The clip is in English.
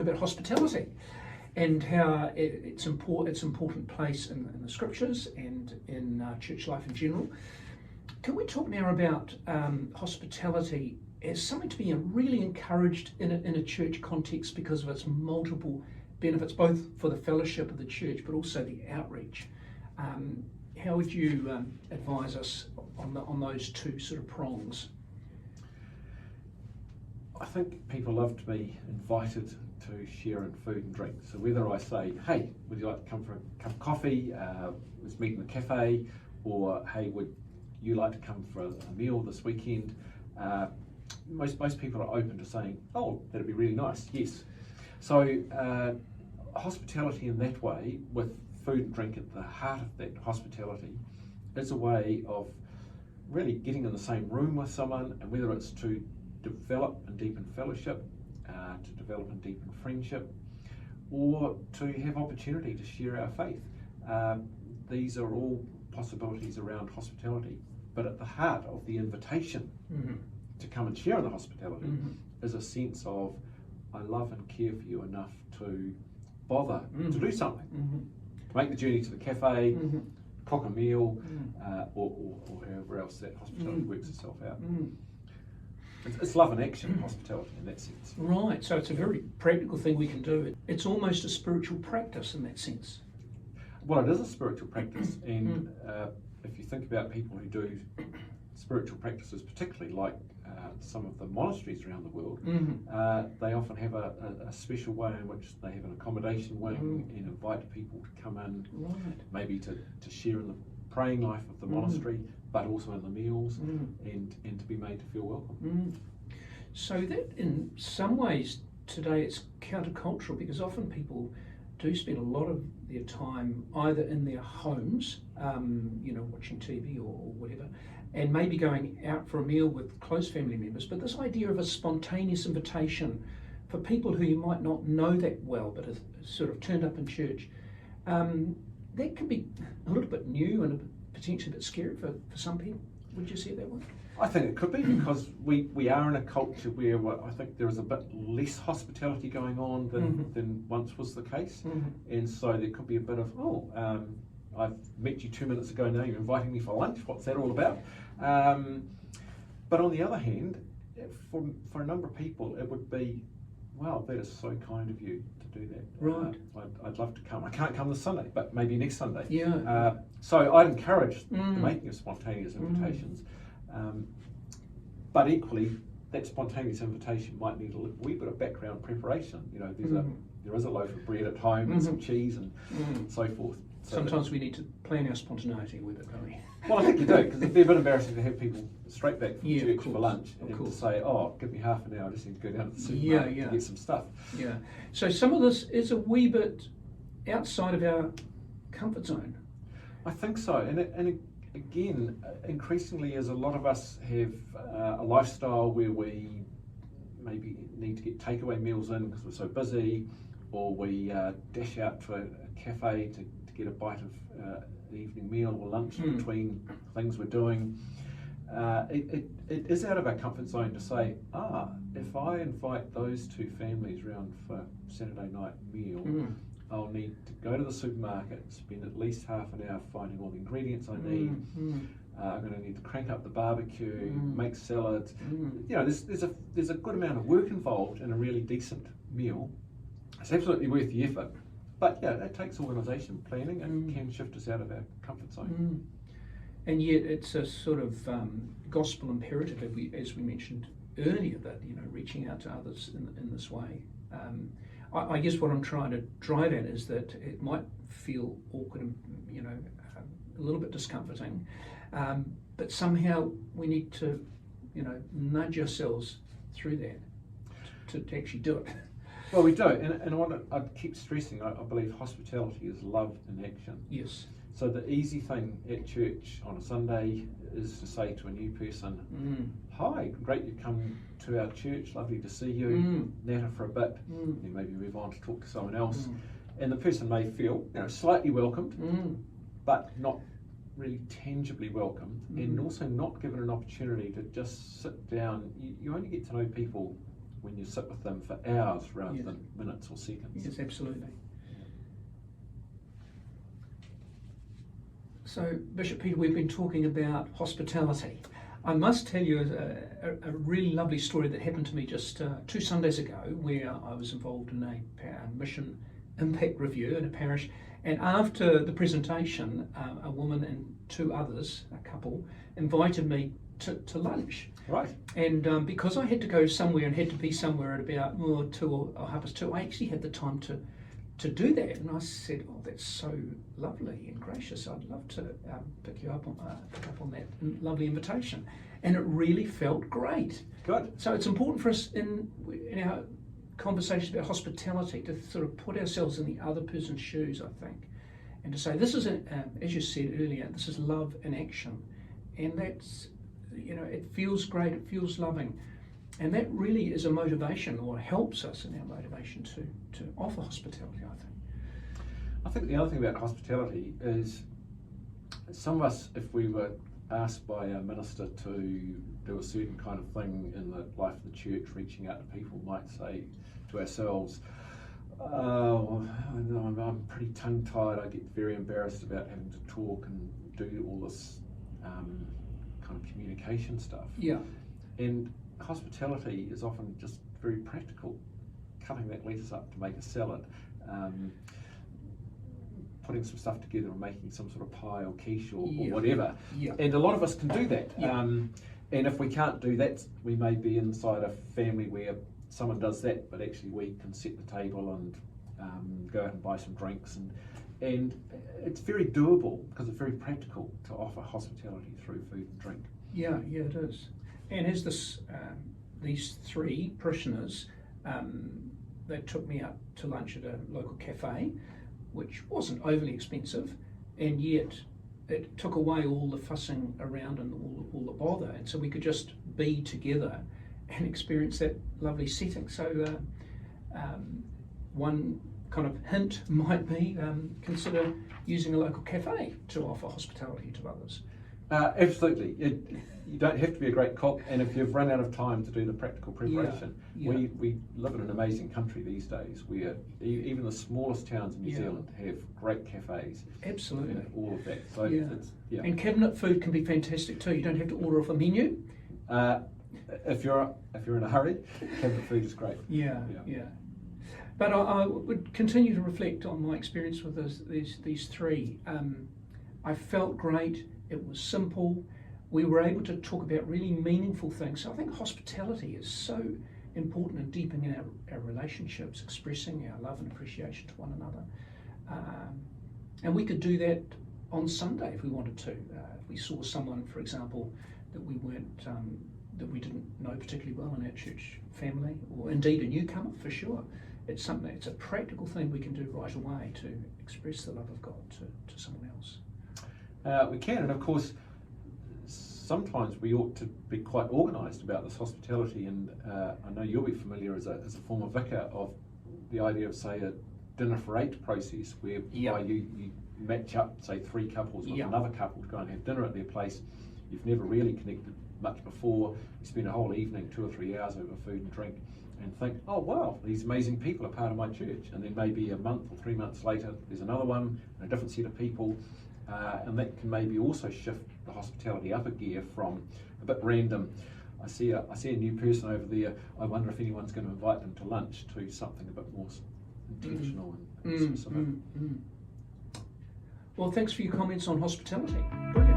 about hospitality and how it's important place in the scriptures and in church life in general. Can we talk now about hospitality as something to be really encouraged in a church context because of its multiple benefits, both for the fellowship of the church but also the outreach? How would you advise us on those two sort of prongs? I think people love to be invited to share in food and drink. So whether I say, hey, would you like to come for a cup of coffee, let's meet in the cafe, or hey, would you like to come for a meal this weekend? Most people are open to saying, oh, that'd be really nice, yes. So hospitality in that way, with food and drink at the heart of that hospitality, is a way of really getting in the same room with someone, and whether it's to develop and deepen fellowship, to develop and deepen friendship, or to have opportunity to share our faith. These are all possibilities around hospitality, but at the heart of the invitation to come and share in the hospitality is a sense of, I love and care for you enough to bother to do something, to make the journey to the cafe, cook a meal, or however else that hospitality works itself out. It's love in action, hospitality, in that sense. Right, so it's a very practical thing we can do. It's almost a spiritual practice in that sense. Well, it is a spiritual practice, and if you think about people who do spiritual practices, particularly like some of the monasteries around the world, they often have a special way in which they have an accommodation wing and invite people to come in, maybe to share in the praying life of the monastery, but also in the meals, and to be made to feel welcome. So that in some ways today it's countercultural, because often people do spend a lot of their time either in their homes, watching TV or whatever, and maybe going out for a meal with close family members. But this idea of a spontaneous invitation for people who you might not know that well, but have sort of turned up in church, that can be a little bit new and potentially a bit scary for some people. Would you see it that way? I think it could be, because we are in a culture where I think there is a bit less hospitality going on than once was the case, and so there could be a bit of, I've met you 2 minutes ago, now you're inviting me for lunch, what's that all about? But on the other hand, for a number of people it would be, wow, that is so kind of you to do that. Right. I'd love to come. I can't come this Sunday, but maybe next Sunday. Yeah. So I'd encourage the making of spontaneous invitations. But equally, that spontaneous invitation might need a wee bit of background preparation. There is a loaf of bread at home and some cheese and so forth. So sometimes we need to plan our spontaneity a wee bit, don't we? Well, I think you do, because it'd be a bit embarrassing to have people straight back from church for lunch and to say, oh, give me half an hour, I just need to go down to the supermarket to get some stuff. Yeah. So some of this is a wee bit outside of our comfort zone. I think so, and again, increasingly, as a lot of us have a lifestyle where we maybe need to get takeaway meals in because we're so busy, or we dash out to a cafe to get a bite of an evening meal or lunch between things we're doing. It is out of our comfort zone to say, if I invite those two families round for Saturday night meal, I'll need to go to the supermarket, spend at least half an hour finding all the ingredients I need. I'm going to need to crank up the barbecue, make salads. There's a good amount of work involved in a really decent meal. It's absolutely worth the effort. But yeah, that takes organisation, planning, and can shift us out of our comfort zone. And yet it's a sort of gospel imperative, as we mentioned earlier, that reaching out to others in this way. I guess what I'm trying to drive at is that it might feel awkward and a little bit discomforting, but somehow we need to nudge ourselves through that to actually do it. Well, we do, and I keep stressing, I believe hospitality is love in action. Yes. So the easy thing at church on a Sunday is to say to a new person, hi, great you've come to our church, lovely to see you, natter for a bit, then maybe move on to talk to someone else. And the person may feel slightly welcomed, but not really tangibly welcomed, and also not given an opportunity to just sit down. You only get to know people when you sit with them for hours rather Yes. than minutes or seconds. Yes, absolutely. So, Bishop Peter, we've been talking about hospitality. I must tell you a really lovely story that happened to me just 2 Sundays ago, where I was involved in a mission impact review in a parish. And after the presentation, a woman and 2 others, a couple, invited me to lunch. Right. And because I had to go somewhere and had to be somewhere at about 2 or 2:30, I actually had the time to do that. And I said, "Oh, that's so lovely and gracious. I'd love to pick up on that lovely invitation." And it really felt great. Good. So it's important for us in our conversations about hospitality to sort of put ourselves in the other person's shoes, I think, and to say, this is, as you said earlier, this is love in action. And that's, it feels great, it feels loving. And that really is a motivation, or helps us in our motivation to offer hospitality, I think. I think the other thing about hospitality is some of us, if we were asked by a minister to do a certain kind of thing in the life of the church, reaching out to people, might say to ourselves, I'm pretty tongue-tied, I get very embarrassed about having to talk and do all this kind of communication stuff. Yeah. And hospitality is often just very practical. Cutting that lettuce up to make a salad, putting some stuff together and making some sort of pie or quiche or whatever. Yeah. And a lot of us can do that. Yeah. And if we can't do that, we may be inside a family where someone does that, but actually we can set the table and go out and buy some drinks. And it's very doable because it's very practical to offer hospitality through food and drink. Yeah, it is. And as these 3 parishioners, they took me out to lunch at a local cafe, which wasn't overly expensive, and yet it took away all the fussing around and all the bother, and so we could just be together and experience that lovely setting. So one kind of hint might be consider using a local cafe to offer hospitality to others. Absolutely. You don't have to be a great cook, and if you've run out of time to do the practical preparation, we live in an amazing country these days where even the smallest towns in New Zealand have great cafes. Absolutely. And all of that. So And cabinet food can be fantastic too. You don't have to order off a menu. If you're in a hurry, cabinet food is great. Yeah. But I would continue to reflect on my experience with these 3. I felt great. It was simple. We were able to talk about really meaningful things. So I think hospitality is so important in deepening our relationships, expressing our love and appreciation to one another. And we could do that on Sunday if we wanted to. If we saw someone, for example, that we didn't know particularly well in our church family, or indeed a newcomer for sure. It's a practical thing we can do right away to express the love of God to someone else. We can, and of course, sometimes we ought to be quite organised about this hospitality, and I know you'll be familiar as a former vicar of the idea of, say, a dinner for 8 process, whereby you match up, say, 3 couples with another couple to go and have dinner at their place. You've never really connected much before. You spend a whole evening, 2 or 3 hours over food and drink, and think, oh wow, these amazing people are part of my church. And then maybe a month or 3 months later, there's another one, and a different set of people. And that can maybe also shift the hospitality up a gear from a bit random, I see a new person over there, I wonder if anyone's going to invite them to lunch, to something a bit more intentional and specific. Well, thanks for your comments on hospitality. Brilliant.